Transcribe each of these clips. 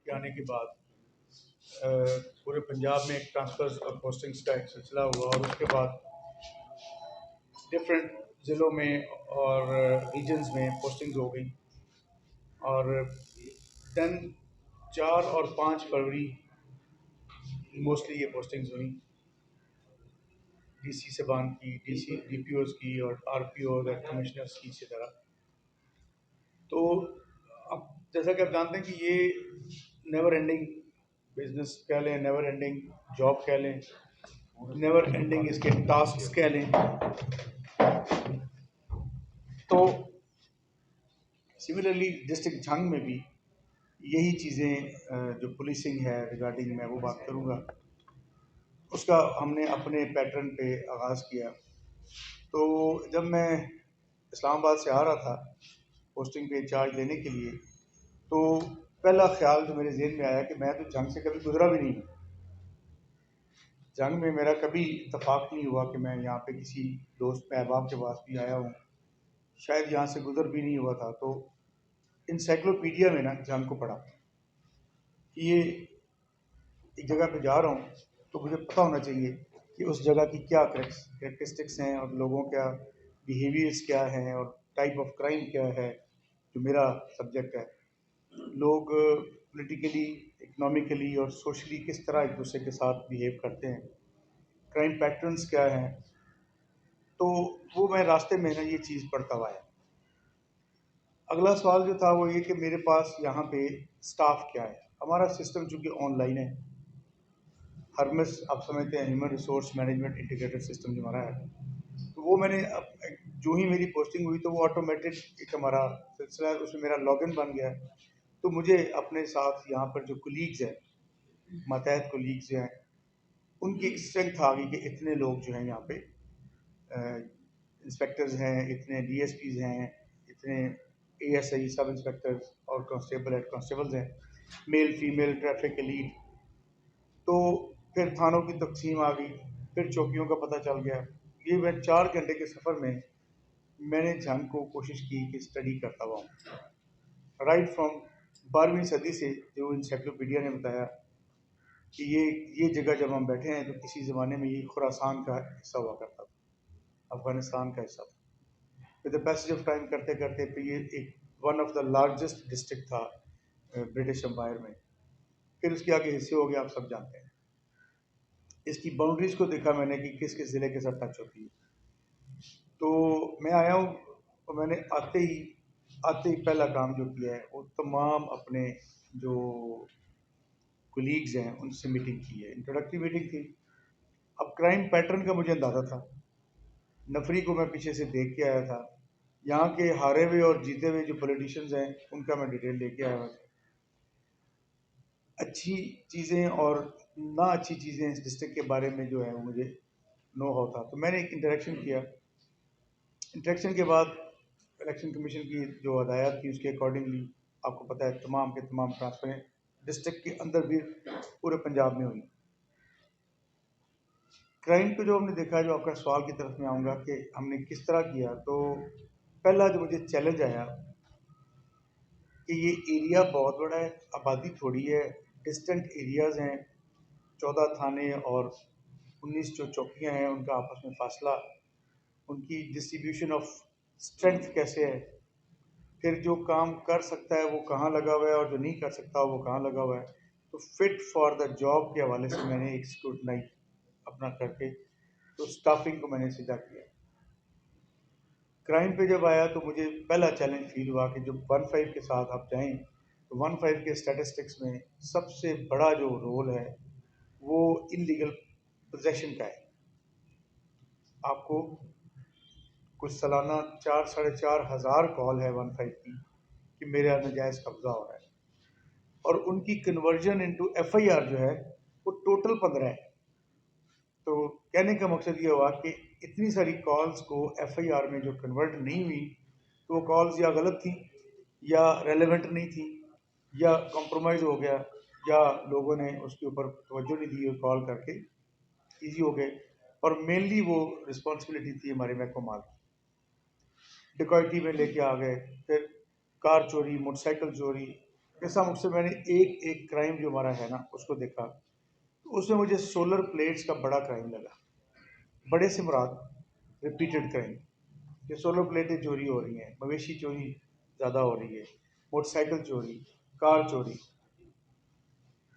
के आने के बाद पूरे पंजाब में एक ट्रांसफ़र और पोस्टिंग्स का एक सिलसिला हुआ और उसके बाद डिफरेंट ज़िलों में और रीजन्स में पोस्टिंग्स हो गई और देन 4 और 5 फरवरी मोस्टली ये पोस्टिंग्स हुई डीसी सबान की, डीसी डीपीओज़ की और आरपीओ और कमिश्नर्स की इसी तरह। तो अब जैसा कि आप जानते हैं कि ये नेवर एंडिंग बिजनेस कह लें, नेवर एंडिंग जॉब कह लें, नेवर एंडिंग इसके टास्क कह लें। तो सिमिलरली डिस्ट्रिक्ट झंग में भी यही चीज़ें जो पुलिसिंग है रिगार्डिंग मैं वो बात करूँगा, उसका हमने अपने पैटर्न पे आगाज़ किया। तो जब मैं इस्लामाबाद से आ रहा था पोस्टिंग पे चार्ज लेने के लिए, तो पहला ख्याल जो मेरे जहन में आया कि मैं तो जंग से कभी गुजरा भी नहीं हूँ। जंग में मेरा कभी इत्तेफाक नहीं हुआ कि मैं यहाँ पे किसी दोस्त अहबाब के पास भी आया हूँ, शायद यहाँ से गुजर भी नहीं हुआ था। तो इंसाइक्लोपीडिया में ना जंग को पढ़ा कि ये एक जगह पे जा रहा हूँ तो मुझे पता होना चाहिए कि उस जगह की क्या करेक्टरिस्टिक्स हैं और लोगों का बिहेवियर्स क्या हैं और टाइप ऑफ क्राइम क्या है जो मेरा सब्जेक्ट है। लोग पॉलिटिकली, इकोनॉमिकली और सोशली किस तरह एक दूसरे के साथ बिहेव करते हैं, क्राइम पैटर्न्स क्या हैं। तो वो मैं रास्ते में ना ये चीज़ पढ़ता हुआ आया। अगला सवाल जो था वो ये कि मेरे पास यहाँ पे स्टाफ क्या है। हमारा सिस्टम चूँकि ऑनलाइन है, हरमस आप समझते हैं human resource management integrated system जो हमारा है, तो वो मैंने जो ही मेरी पोस्टिंग हुई तो वो ऑटोमेटिक एक हमारा सिलसिला है, उसमें मेरा लॉगिन बन गया। तो मुझे अपने साथ यहाँ पर जो कोलीग्स हैं, मातहत कोलीग्स जो हैं, उनकी एक स्ट्रेंथ आ गई कि इतने लोग जो हैं यहाँ पे इंस्पेक्टर्स हैं, इतने डीएसपीज हैं, इतने एएसआई सब इंस्पेक्टर्स और कांस्टेबल हेड कांस्टेबल्स हैं, मेल फीमेल ट्रैफिक एलीट। तो फिर थानों की तकसीम आ गई, फिर चौकियों का पता चल गया। ये मैं 4 घंटे के सफ़र में मैंने जंग को कोशिश की कि स्टडी करता हुआ हूँ राइट फ्रॉम 12वीं सदी से, जो इंसाइक्लोपीडिया ने बताया कि ये जगह जब हम बैठे हैं तो किसी ज़माने में ये खुरासान का हिस्सा हुआ करता था, अफ़गानिस्तान का हिस्सा था। With the passage of time करते करते फिर ये एक one of the largest district था ब्रिटिश एम्पायर में। फिर उसके आगे हिस्से हो गए, आप सब जानते हैं। इसकी बाउंड्रीज को देखा मैंने कि किस किस ज़िले के साथ टच होती है। तो मैं आया हूँ और मैंने आते ही पहला काम जो किया है वो तमाम अपने जो कोलीग्स हैं उनसे मीटिंग की है। इंट्रोडक्टरी मीटिंग थी। अब क्राइम पैटर्न का मुझे अंदाज़ा था, नफरी को मैं पीछे से देख के आया था, यहाँ के हारे हुए और जीते हुए जो पॉलिटिशियंस हैं उनका मैं डिटेल लेके आया हुआ था, अच्छी चीज़ें और ना अच्छी चीज़ें इस डिस्ट्रिक्ट के बारे में जो है वो मुझे नो हाउ था। तो मैंने एक इंटरेक्शन किया। इंटरेक्शन के बाद इलेक्शन कमीशन की जो हदायत थी उसके अकॉर्डिंगली आपको पता है तमाम के तमाम ट्रांसफरें डिस्ट्रिक्ट के अंदर भी पूरे पंजाब में हुई। क्राइम पे जो हमने देखा, जो आपका सवाल की तरफ में आऊँगा कि हमने किस तरह किया, तो पहला जो मुझे चैलेंज आया कि ये एरिया बहुत बड़ा है, आबादी थोड़ी है, डिस्टेंट एरियाज़ हैं, 14 थाने और 19 जो चौकियाँ हैं उनका आपस में फासला, उनकी डिस्ट्रीब्यूशन ऑफ स्ट्रेंथ कैसे है, फिर जो काम कर सकता है वो कहाँ लगा हुआ है और जो नहीं कर सकता वो कहाँ लगा हुआ है। तो फिट फॉर द जॉब के हवाले से मैंने एक स्क्रूटनाइज अपना करके तो स्टाफिंग को मैंने सीधा किया। क्राइम पे जब आया तो मुझे पहला चैलेंज फील हुआ कि जब 15 के साथ आप जाएं तो 15 के स्टैटिस्टिक्स में सबसे बड़ा जो रोल है वो इलीगल पोजेशन का है। आपको कुछ सालाना 4-4.5 हज़ार कॉल है 15 की कि मेरे यहाँ नाजायज़ कब्जा हो रहा है, और उनकी कन्वर्जन इनटू एफआईआर जो है वो टोटल 15 है। तो कहने का मकसद ये हुआ कि इतनी सारी कॉल्स को एफआईआर में जो कन्वर्ट नहीं हुई तो वो कॉल्स या गलत थी या रेलेवेंट नहीं थी या कॉम्प्रोमाइज़ हो गया या लोगों ने उसके ऊपर तवज्जो नहीं दी और कॉल करके इजी हो गए। और मेनली वो रिस्पॉन्सिबिलिटी थी हमारे महकमा माल की। डिकॉइटी में लेके आ गए, फिर कार चोरी, मोटरसाइकिल चोरी, ऐसा मुझसे मैंने एक एक क्राइम जो हमारा है ना उसको देखा, तो उसमें मुझे सोलर प्लेट्स का बड़ा क्राइम लगा। बड़े से मुराद रिपीटेड क्राइम, ये सोलर प्लेटें चोरी हो रही हैं, मवेशी चोरी ज़्यादा हो रही है, मोटरसाइकिल चोरी, कार चोरी,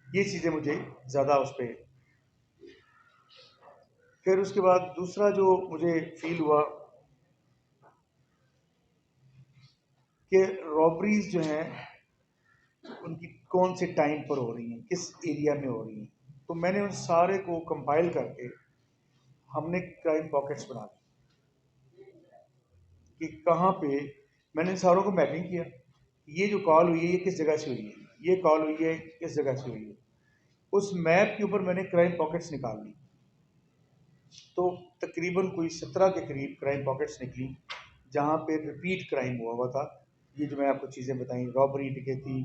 ये चीज़ें मुझे ज़्यादा उस पर। फिर उसके बाद दूसरा जो मुझे फील हुआ कि रॉबरीज जो हैं उनकी कौन से टाइम पर हो रही हैं, किस एरिया में हो रही हैं। तो मैंने उन सारे को कंपाइल करके हमने क्राइम पॉकेट्स बना दी कि कहाँ पे। मैंने इन सारों को मैपिंग किया, ये जो कॉल हुई है ये किस जगह से हुई है, ये कॉल हुई है किस जगह से हुई है। उस मैप के ऊपर मैंने क्राइम पॉकेट्स निकाल ली, तो तकरीबन कोई 17 के करीब क्राइम पॉकेट्स निकली जहाँ पे रिपीट क्राइम हुआ हुआ था। ये जो मैं आपको चीज़ें बताई, रॉबरी, डकैती,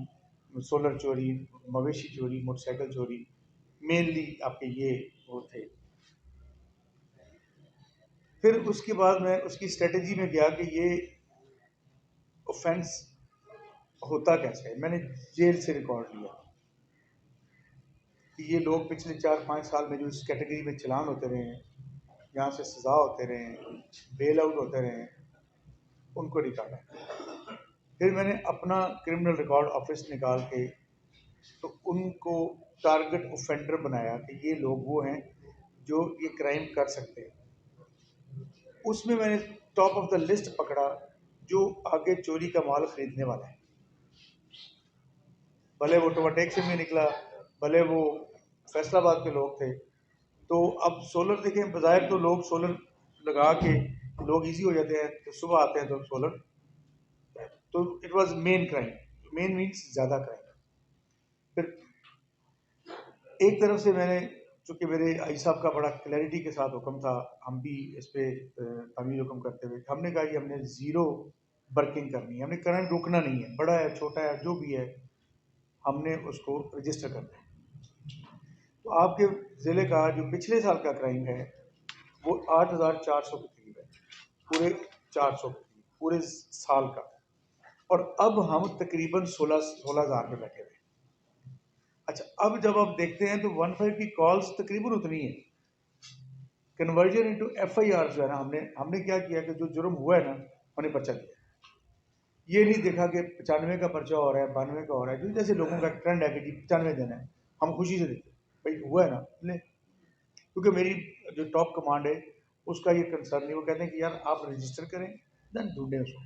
सोलर चोरी, मवेशी चोरी, मोटरसाइकिल चोरी, मेनली आपके ये वो थे। फिर उसके बाद मैं उसकी स्ट्रेटजी में गया कि ये ऑफेंस होता कैसे है। मैंने जेल से रिकॉर्ड लिया कि ये लोग पिछले 4-5 साल में जो इस कैटेगरी में चलान होते रहे हैं, यहाँ से सज़ा होते रहे हैं, बेल आउट होते रहे हैं, उनको निकाला। फिर मैंने अपना क्रिमिनल रिकॉर्ड ऑफिस निकाल के तो उनको टारगेट ऑफेंडर बनाया कि ये लोग वो हैं जो ये क्राइम कर सकते हैं। उसमें मैंने टॉप ऑफ द लिस्ट पकड़ा जो आगे चोरी का माल खरीदने वाला है, भले वो टोमाटेक से में निकला, भले वो फैसलाबाद के लोग थे। तो अब सोलर देखें, बजाय तो लोग सोलर लगा के लोग इजी हो जाते हैं, तो सुबह आते हैं तो सोलर, तो it was main crime, main means ज़्यादा क्राइम। फिर एक तरफ से मैंने, चूंकि मेरे आई साहब का बड़ा क्लैरिटी के साथ हुक्म था, हम भी इस पर तामील हुक्म करते हुए हमने कहा कि हमने ज़ीरो वर्किंग करनी है, हमने करंट रोकना नहीं है, बड़ा है छोटा है जो भी है, हमने उसको रजिस्टर करना है। तो आपके ज़िले का जो पिछले साल का क्राइम है वो 8,400 के करीब है, पूरे 400 के करीब पूरे साल का। और अब हम तकरीबन 16,000 पे बैठे हुए। अच्छा, अब जब आप देखते हैं तो 15 की कॉल्स तकरीबन उतनी है, कन्वर्जन इनटू एफआईआर जो है ना, हमने क्या किया कि जो जुर्म हुआ है ना, हमने पर्चा दिया। ये नहीं देखा कि 95 का पर्चा हो रहा है, 92 का हो रहा है, क्योंकि जैसे लोगों का ट्रेंड है कि जी 95 देना है, हम खुशी से देते भाई हुआ है ना ले। क्योंकि मेरी जो टॉप कमांड है उसका ये कंसर्न नहीं, वो कहते हैं कि यार आप रजिस्टर करें देन ढूंढें उसको।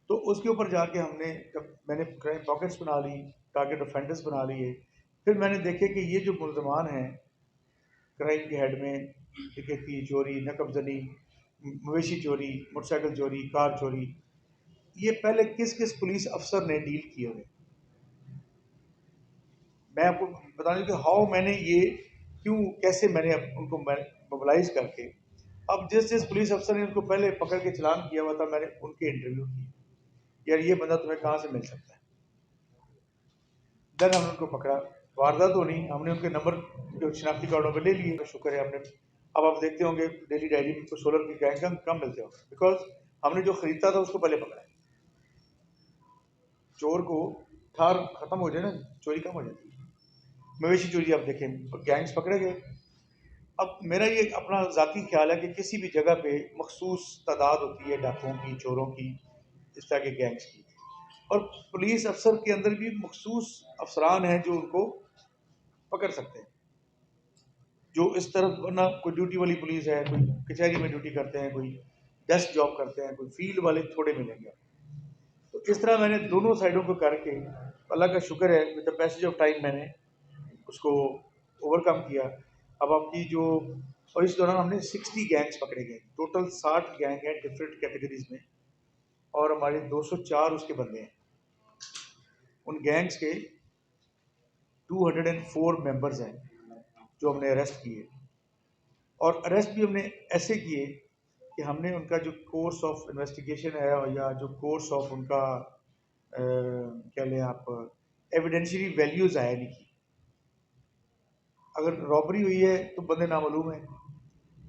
तो उसके ऊपर जाके हमने, जब मैंने क्राइम पॉकेट्स बना ली, टारगेट ऑफेंडर्स बना लिए, फिर मैंने देखे कि ये जो मुल्ज़मान हैं क्राइम के हेड में, डकैती, चोरी, नकबजनी, मवेशी चोरी, मोटरसाइकिल चोरी, कार चोरी, ये पहले किस किस पुलिस अफसर ने डील किए हुए। मैं आपको बता दूं कि हाउ मैंने ये क्यों कैसे मैंने उनको मोबिलाइज करके, अब जिस जिस पुलिस अफसर ने उनको पहले पकड़ के चलान किया हुआ था, मैंने उनके इंटरव्यू किए, यार ये बंदा तुम्हें कहाँ से मिल सकता है। देन हमने उनको पकड़ा, वारदात होनी, हमने उनके नंबर जो शनाख्ती कार्डों पे ले लिए, शुक्र है हमने। अब आप देखते होंगे डेली डायरी में सोलर की गैंग कम मिलते होंगे, बिकॉज हमने जो खरीदता था उसको पहले पकड़ा है। चोर को ठार खत्म हो जाए ना, चोरी कम हो जाती है। मवेशी चोरी आप देखें, गैंग्स पकड़े गए। अब मेरा ये अपना ज़ाती ख्याल है कि किसी भी जगह पे मखसूस तादाद होती है डाकुओं की, चोरों की, इस तरह के गैंग्स की, और पुलिस अफसर के अंदर भी मखसूस अफसरान हैं जो उनको पकड़ सकते हैं। जो इस तरफ, वरना कोई ड्यूटी वाली पुलिस है, कोई कचहरी में ड्यूटी करते हैं, कोई डेस्क जॉब करते हैं, कोई फील्ड वाले थोड़े मिलेंगे। तो इस तरह मैंने दोनों साइडों को करके, अल्लाह का शुक्र है with the passage of time मैंने उसको ओवरकम किया। अब आपकी जो, और इस दौरान हमने 60 गैंग्स पकड़े गए, टोटल 60 गैंग हैं डिफरेंट कैटेगरीज में, और हमारे 204 उसके बंदे हैं। उन गैंग्स के 204 मेंबर्स हैं जो हमने अरेस्ट किए, और अरेस्ट भी हमने ऐसे किए कि हमने उनका जो कोर्स ऑफ इन्वेस्टिगेशन है, या जो कोर्स ऑफ उनका क्या लें आप, एविडेंशियली वैल्यूज आया नहीं की। अगर रॉबरी हुई है तो बंदे नामालूम है,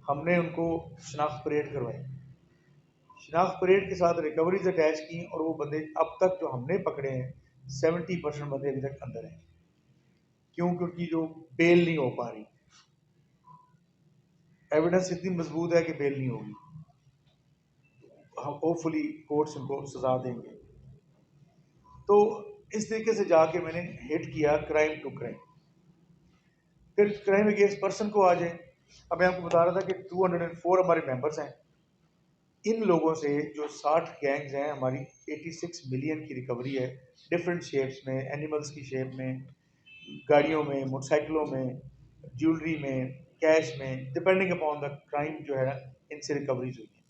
हमने उनको शनाख्त परेड करवाई, शनाख्त परेड के साथ रिकवरीज अटैच की, और वो बंदे अब तक जो हमने पकड़े हैं 70% बंदे अभी तक अंदर हैं। क्यों? क्योंकि जो बेल नहीं हो पा रही, एविडेंस इतनी मजबूत है कि बेल नहीं होगी। होपफुली कोर्ट्स उनको सजा देंगे। तो इस तरीके से जाके मैंने हिट किया क्राइम टू क्राइम। फिर क्राइम अगेंस्ट पर्सन को आ जाए। अब मैं आपको बता रहा था कि 204 हमारे मेंबर्स हैं। इन लोगों से जो 60 गैंग्स हैं, हमारी 86 मिलियन की रिकवरी है, डिफरेंट शेप्स में, एनिमल्स की शेप में, गाड़ियों में, मोटरसाइकिलों में, ज्वेलरी में, कैश में, डिपेंडिंग अपॉन द क्राइम जो है ना, इनसे रिकवरीज हुई है।